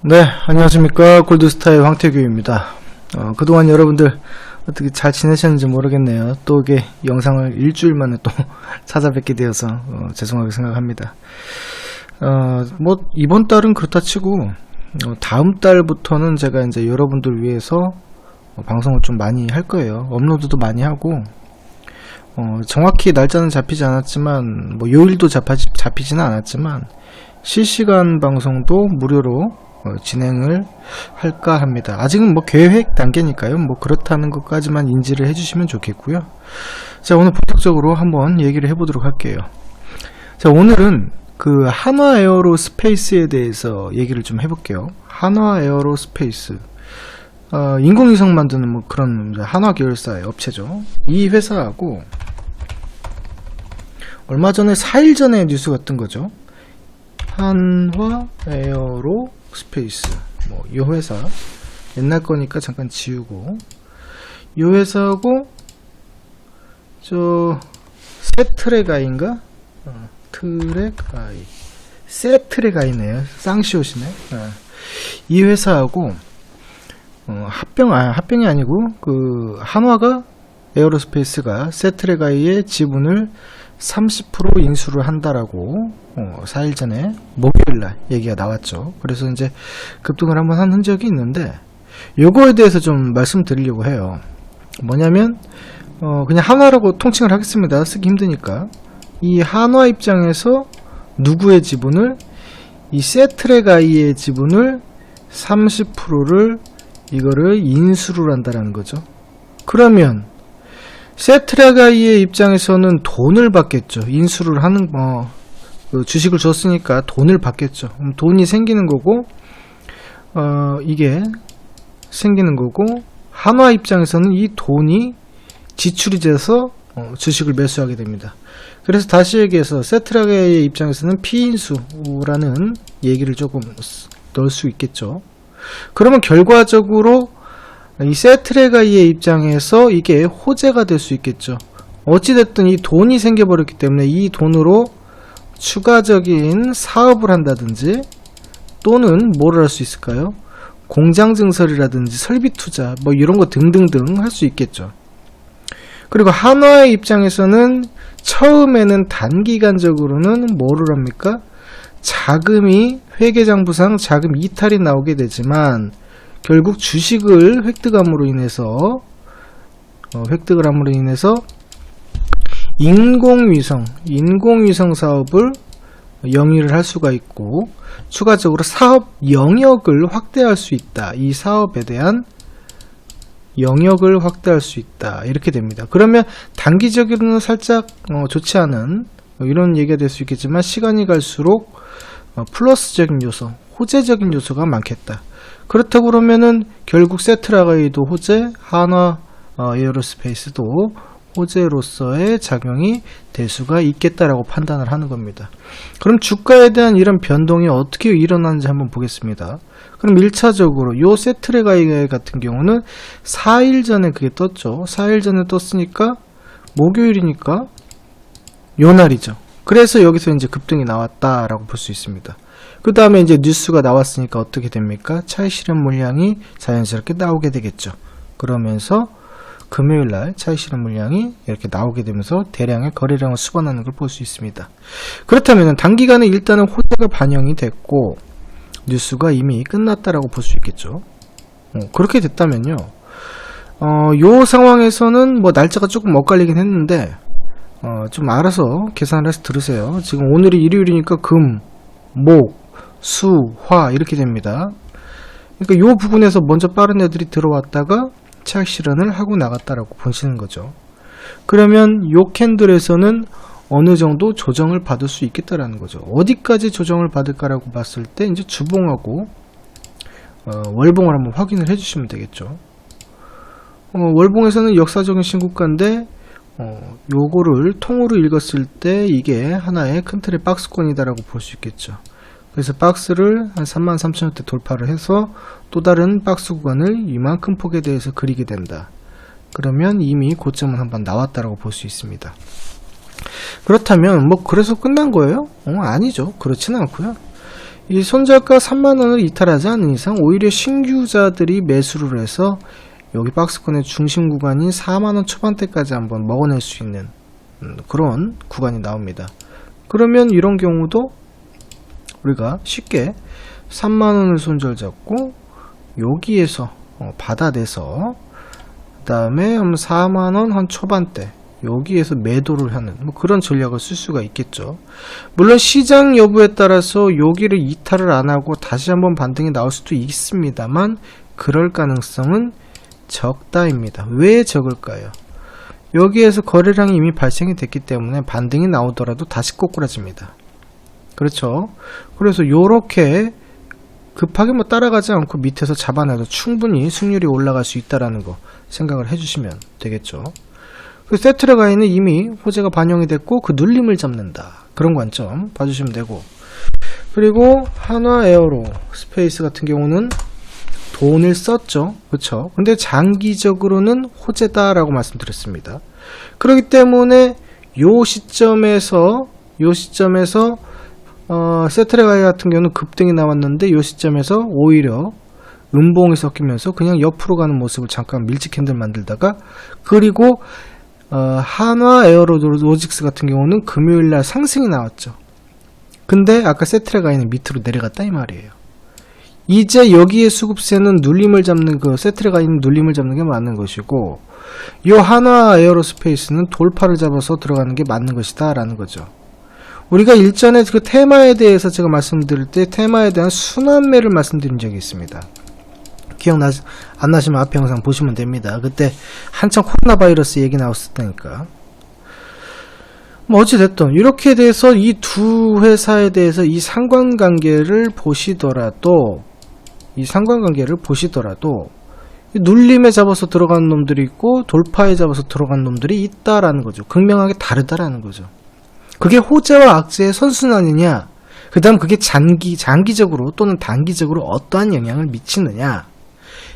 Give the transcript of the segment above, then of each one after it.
네, 안녕하십니까. 골드스타의 황태규입니다. 그동안 여러분들 어떻게 잘 지내셨는지 모르겠네요. 또 이게 영상을 일주일 만에 또 찾아뵙게 되어서 죄송하게 생각합니다. 뭐 이번 달은 그렇다 치고 다음 달부터는 제가 이제 여러분들 위해서 방송을 좀 많이 할 거예요. 업로드도 많이 하고 정확히 날짜는 잡히지 않았지만 뭐 요일도 잡히지는 않았지만 실시간 방송도 무료로 진행을 할까 합니다. 아직은 뭐 계획 단계니까요. 뭐 그렇다는 것까지만 인지를 해주시면 좋겠고요. 자, 오늘 본격적으로 한번 얘기를 해보도록 할게요. 자, 오늘은 그 한화 에어로스페이스에 대해서 얘기를 좀 해볼게요. 한화 에어로스페이스, 인공위성 만드는 뭐 그런 한화 계열사의 업체죠. 이 회사하고 얼마 전에 4일 전에 뉴스가 뜬 거죠. 한화 에어로 스페이스, 뭐 이 회사 옛날 거니까 잠깐 지우고, 이 회사하고 저 세트레가이인가? 세트레가이네요. 쌍시옷이네. 이 회사하고 합병이 아니고 그 한화가 에어로스페이스가 세트레가이의 지분을 30% 인수를 한다라고 4일 전에 목요일날 얘기가 나왔죠. 그래서 이제 급등을 한번 한 흔적이 있는데, 요거에 대해서 좀 말씀드리려고 해요. 뭐냐면 그냥 한화라고 통칭을 하겠습니다. 쓰기 힘드니까. 이 한화 입장에서 누구의 지분을, 이 세트레가이의 지분을 30%를 이거를 인수를 한다라는 거죠. 그러면 세트레가이의 입장에서는 돈을 받겠죠. 인수를 하는 그 주식을 줬으니까 돈을 받겠죠. 돈이 생기는 거고, 이게 생기는 거고, 한화 입장에서는 이 돈이 지출이 돼서 주식을 매수하게 됩니다. 그래서 다시 얘기해서 세트레가이의 입장에서는 피인수라는 얘기를 조금 넣을 수 있겠죠. 그러면 결과적으로 이 세트레가이의 입장에서 이게 호재가 될 수 있겠죠. 어찌됐든 이 돈이 생겨버렸기 때문에 이 돈으로 추가적인 사업을 한다든지, 또는 뭐를 할 수 있을까요? 공장 증설이라든지 설비 투자 뭐 이런 거 등등등 할 수 있겠죠. 그리고 한화의 입장에서는 처음에는 단기간적으로는 뭐를 합니까? 자금이 회계장부상 자금 이탈이 나오게 되지만, 결국 주식을 획득함으로 인해서 인공위성 사업을 영위를 할 수가 있고, 추가적으로 사업 영역을 확대할 수 있다. 이 사업에 대한 영역을 확대할 수 있다. 이렇게 됩니다. 그러면 단기적으로는 살짝 좋지 않은 이런 얘기가 될 수 있겠지만, 시간이 갈수록 플러스적인 요소, 호재적인 요소가 많겠다. 그렇다고 그러면은 결국 세트레가이도 호재, 한화 에어로스페이스도 호재로서의 작용이 될 수가 있겠다라고 판단을 하는 겁니다. 그럼 주가에 대한 이런 변동이 어떻게 일어나는지 한번 보겠습니다. 그럼 1차적으로 요 세트레가이 같은 경우는 4일 전에 그게 떴죠. 4일 전에 떴으니까 목요일이니까 요 날이죠. 그래서 여기서 이제 급등이 나왔다라고 볼 수 있습니다. 그 다음에 이제 뉴스가 나왔으니까 어떻게 됩니까? 차익 실현 물량이 자연스럽게 나오게 되겠죠. 그러면서 금요일날 차익 실현 물량이 이렇게 나오게 되면서 대량의 거래량을 수반하는 걸 볼 수 있습니다. 그렇다면 단기간에 일단은 호재가 반영이 됐고, 뉴스가 이미 끝났다라고 볼 수 있겠죠. 그렇게 됐다면요, 요 상황에서는 뭐 날짜가 조금 엇갈리긴 했는데, 좀 알아서 계산을 해서 들으세요. 지금 오늘이 일요일이니까 금, 목, 수, 화 이렇게 됩니다. 그러니까 요 부분에서 먼저 빠른 애들이 들어왔다가 차익 실현을 하고 나갔다라고 보시는 거죠. 그러면 요 캔들에서는 어느 정도 조정을 받을 수 있겠다라는 거죠. 어디까지 조정을 받을까라고 봤을 때 이제 주봉하고 월봉을 한번 확인을 해주시면 되겠죠. 월봉에서는 역사적인 신고가인데, 요거를 통으로 읽었을 때 이게 하나의 큰 틀의 박스권이다라고 볼 수 있겠죠. 그래서 박스를 한 33,000원대 돌파를 해서 또 다른 박스 구간을 이만큼 폭에 대해서 그리게 된다. 그러면 이미 고점은 한번 나왔다라고 볼 수 있습니다. 그렇다면 뭐 그래서 끝난 거예요? 아니죠. 그렇지는 않고요. 이 손절가 3만원을 이탈하지 않는 이상 오히려 신규자들이 매수를 해서 여기 박스권의 중심 구간인 4만원 초반대까지 한번 먹어낼 수 있는 그런 구간이 나옵니다. 그러면 이런 경우도 우리가 쉽게 3만원을 손절 잡고 여기에서 받아내서 그 다음에 4만원 한 초반대 여기에서 매도를 하는 그런 전략을 쓸 수가 있겠죠. 물론 시장 여부에 따라서 여기를 이탈을 안하고 다시 한번 반등이 나올 수도 있습니다만 그럴 가능성은 적다입니다. 왜 적을까요? 여기에서 거래량이 이미 발생이 됐기 때문에 반등이 나오더라도 다시 꼬꾸라집니다. 그렇죠. 그래서 요렇게 급하게 따라가지 않고 밑에서 잡아놔도 충분히 승률이 올라갈 수 있다라는 거 생각을 해주시면 되겠죠. 그 세트레가이는 이미 호재가 반영이 됐고 그 눌림을 잡는다. 그런 관점 봐주시면 되고, 그리고 한화 에어로 스페이스 같은 경우는 돈을 썼죠. 그쵸? 근데 장기적으로는 호재다라고 말씀드렸습니다. 그렇기 때문에 요 시점에서 세트레가이 같은 경우는 급등이 나왔는데 요 시점에서 오히려 음봉이 섞이면서 그냥 옆으로 가는 모습을 잠깐 밀집 캔들 만들다가, 그리고 한화 에어로로직스 같은 경우는 금요일날 상승이 나왔죠. 근데 아까 세트레가이는 밑으로 내려갔다 이 말이에요. 이제 여기에 수급세는 눌림을 잡는 세트레가이는 눌림을 잡는 게 맞는 것이고, 이 한화 에어로스페이스는 돌파를 잡아서 들어가는 게 맞는 것이다 라는 거죠. 우리가 일전에 그 테마에 대해서 제가 말씀드릴 때 테마에 대한 순환매를 말씀드린 적이 있습니다. 안 나시면 앞에 영상 보시면 됩니다. 그때 한참 코로나 바이러스 얘기 나왔었다니까. 어찌됐든 이렇게 돼서 이 두 회사에 대해서 이 상관관계를 보시더라도 눌림에 잡아서 들어간 놈들이 있고 돌파에 잡아서 들어간 놈들이 있다라는 거죠. 극명하게 다르다라는 거죠. 그게 호재와 악재의 선순환이냐, 그 다음 그게 장기적으로 또는 단기적으로 어떠한 영향을 미치느냐,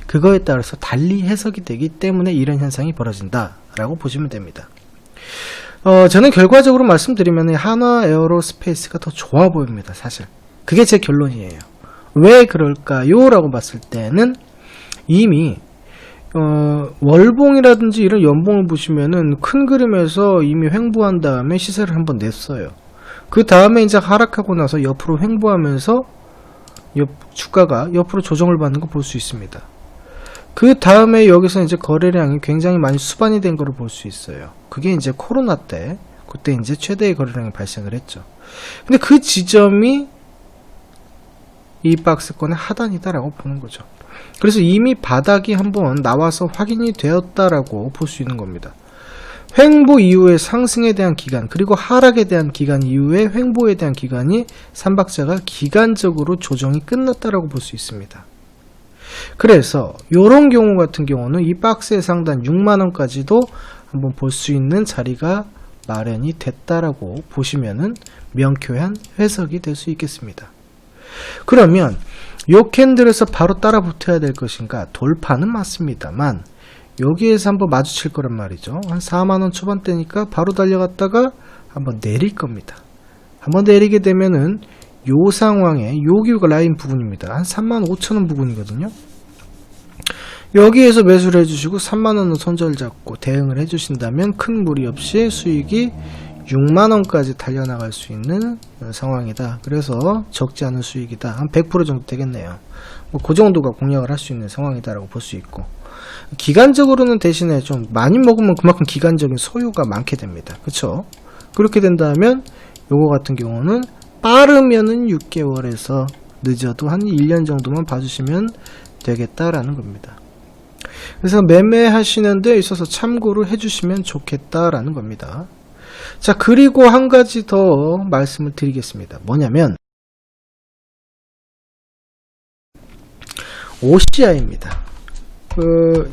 그거에 따라서 달리 해석이 되기 때문에 이런 현상이 벌어진다 라고 보시면 됩니다. 저는 결과적으로 말씀드리면 한화 에어로스페이스가 더 좋아 보입니다. 사실 그게 제 결론이에요. 왜 그럴까요? 라고 봤을 때는 이미 월봉이라든지 이런 연봉을 보시면은 큰 그림에서 이미 횡보한 다음에 시세를 한번 냈어요. 그 다음에 이제 하락하고 나서 옆으로 횡보하면서 주가가 옆으로 조정을 받는 거 볼 수 있습니다. 그 다음에 여기서 이제 거래량이 굉장히 많이 수반이 된 거를 볼 수 있어요. 그게 이제 코로나 때, 그때 이제 최대의 거래량이 발생을 했죠. 근데 그 지점이 이 박스권의 하단이다라고 보는 거죠. 그래서 이미 바닥이 한번 나와서 확인이 되었다라고 볼 수 있는 겁니다. 횡보 이후에 상승에 대한 기간, 그리고 하락에 대한 기간 이후에 횡보에 대한 기간이 삼박자가 기간적으로 조정이 끝났다라고 볼 수 있습니다. 그래서 이런 경우 같은 경우는 이 박스의 상단 6만원까지도 한번 볼 수 있는 자리가 마련이 됐다라고 보시면은 명쾌한 해석이 될 수 있겠습니다. 그러면 요 캔들에서 바로 따라 붙어야 될 것인가? 돌파는 맞습니다만 여기에서 한번 마주칠 거란 말이죠. 한 4만원 초반대니까 바로 달려갔다가 한번 내릴 겁니다. 한번 내리게 되면은 요 상황에 여기가 라인 부분입니다. 한 35,000원 부분이거든요. 여기에서 매수를 해주시고 3만원은 손절 잡고 대응을 해주신다면 큰 무리 없이 수익이 6만원까지 달려나갈 수 있는 상황이다. 그래서 적지 않은 수익이다. 한 100% 정도 되겠네요. 그 정도가 공략을 할 수 있는 상황이다라고 볼 수 있고, 기간적으로는 대신에 좀 많이 먹으면 그만큼 기간적인 소요가 많게 됩니다. 그쵸? 그렇게 된다면 요거 같은 경우는 빠르면은 6개월에서 늦어도 한 1년 정도만 봐주시면 되겠다라는 겁니다. 그래서 매매하시는 데 있어서 참고를 해주시면 좋겠다라는 겁니다. 자, 그리고 한 가지 더 말씀을 드리겠습니다. 뭐냐면 OCI입니다.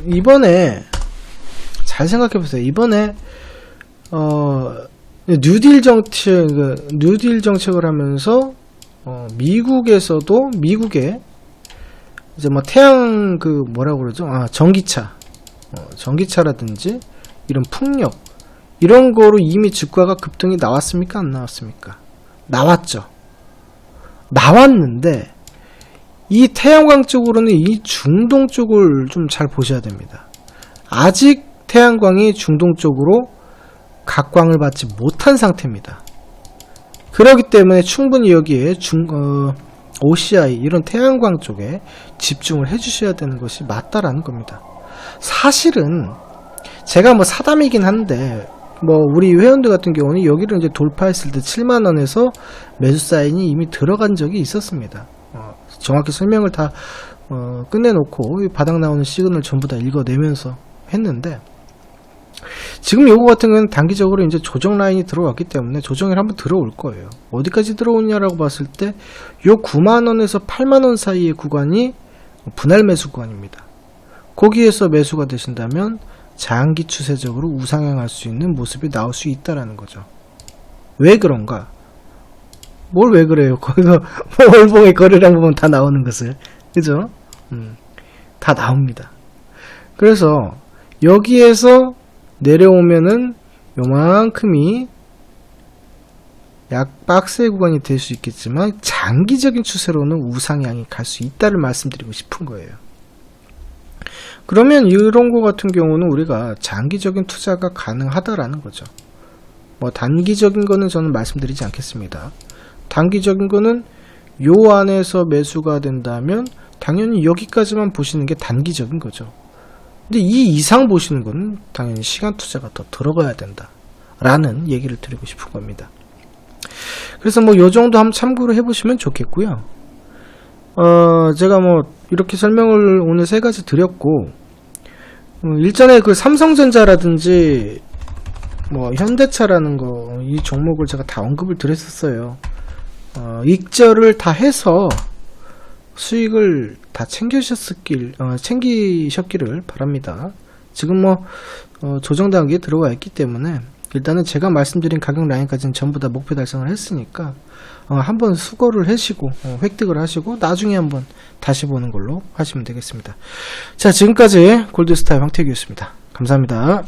이번에 잘 생각해보세요. 이번에 뉴딜 정책을 하면서 미국에서도 미국에 이제 뭐 태양 뭐라고 그러죠? 전기차라든지 이런 풍력 이런 거로 이미 주가가 급등이 나왔습니까? 안 나왔습니까? 나왔죠. 나왔는데 이 태양광 쪽으로는 이 중동 쪽을 좀 잘 보셔야 됩니다. 아직 태양광이 중동 쪽으로 각광을 받지 못한 상태입니다. 그렇기 때문에 충분히 여기에 OCI 이런 태양광 쪽에 집중을 해주셔야 되는 것이 맞다라는 겁니다. 사실은 제가 뭐 사담이긴 한데 뭐 우리 회원들 같은 경우는 여기를 이제 돌파했을 때 7만원에서 매수 사인이 이미 들어간 적이 있었습니다. 정확히 설명을 다 끝내놓고 바닥 나오는 시그널 전부 다 읽어내면서 했는데, 지금 요거 같은 경우는 단기적으로 이제 조정 라인이 들어왔기 때문에 조정이 한번 들어올 거예요. 어디까지 들어오냐라고 봤을 때 요 9만원에서 8만원 사이의 구간이 분할 매수 구간입니다. 거기에서 매수가 되신다면 장기 추세적으로 우상향할 수 있는 모습이 나올 수 있다라는 거죠. 왜 그런가? 뭘 왜 그래요? 거기서 월봉의 거래량 보면 다 나오는 것을, 그죠? 다 나옵니다. 그래서 여기에서 내려오면은 요만큼이 약 박스의 구간이 될 수 있겠지만 장기적인 추세로는 우상향이 갈 수 있다를 말씀드리고 싶은 거예요. 그러면 이런 거 같은 경우는 우리가 장기적인 투자가 가능하다라는 거죠. 뭐 단기적인 거는 저는 말씀드리지 않겠습니다. 단기적인 거는 요 안에서 매수가 된다면 당연히 여기까지만 보시는 게 단기적인 거죠. 근데 이 이상 보시는 거는 당연히 시간 투자가 더 들어가야 된다 라는 얘기를 드리고 싶은 겁니다. 그래서 뭐 요 정도 한번 참고를 해보시면 좋겠고요. 제가 뭐 이렇게 설명을 오늘 3가지 드렸고, 일전에 그 삼성전자라든지 뭐 현대차라는 거, 이 종목을 제가 다 언급을 드렸었어요. 익절을 다 해서 수익을 다 챙기셨기를 바랍니다. 지금 뭐 조정 단계에 들어와 있기 때문에 일단은 제가 말씀드린 가격 라인까지는 전부 다 목표 달성을 했으니까 한번 수거를 하시고 획득을 하시고 나중에 한번 다시 보는 걸로 하시면 되겠습니다. 자, 지금까지 골드스타의 황태기였습니다. 감사합니다.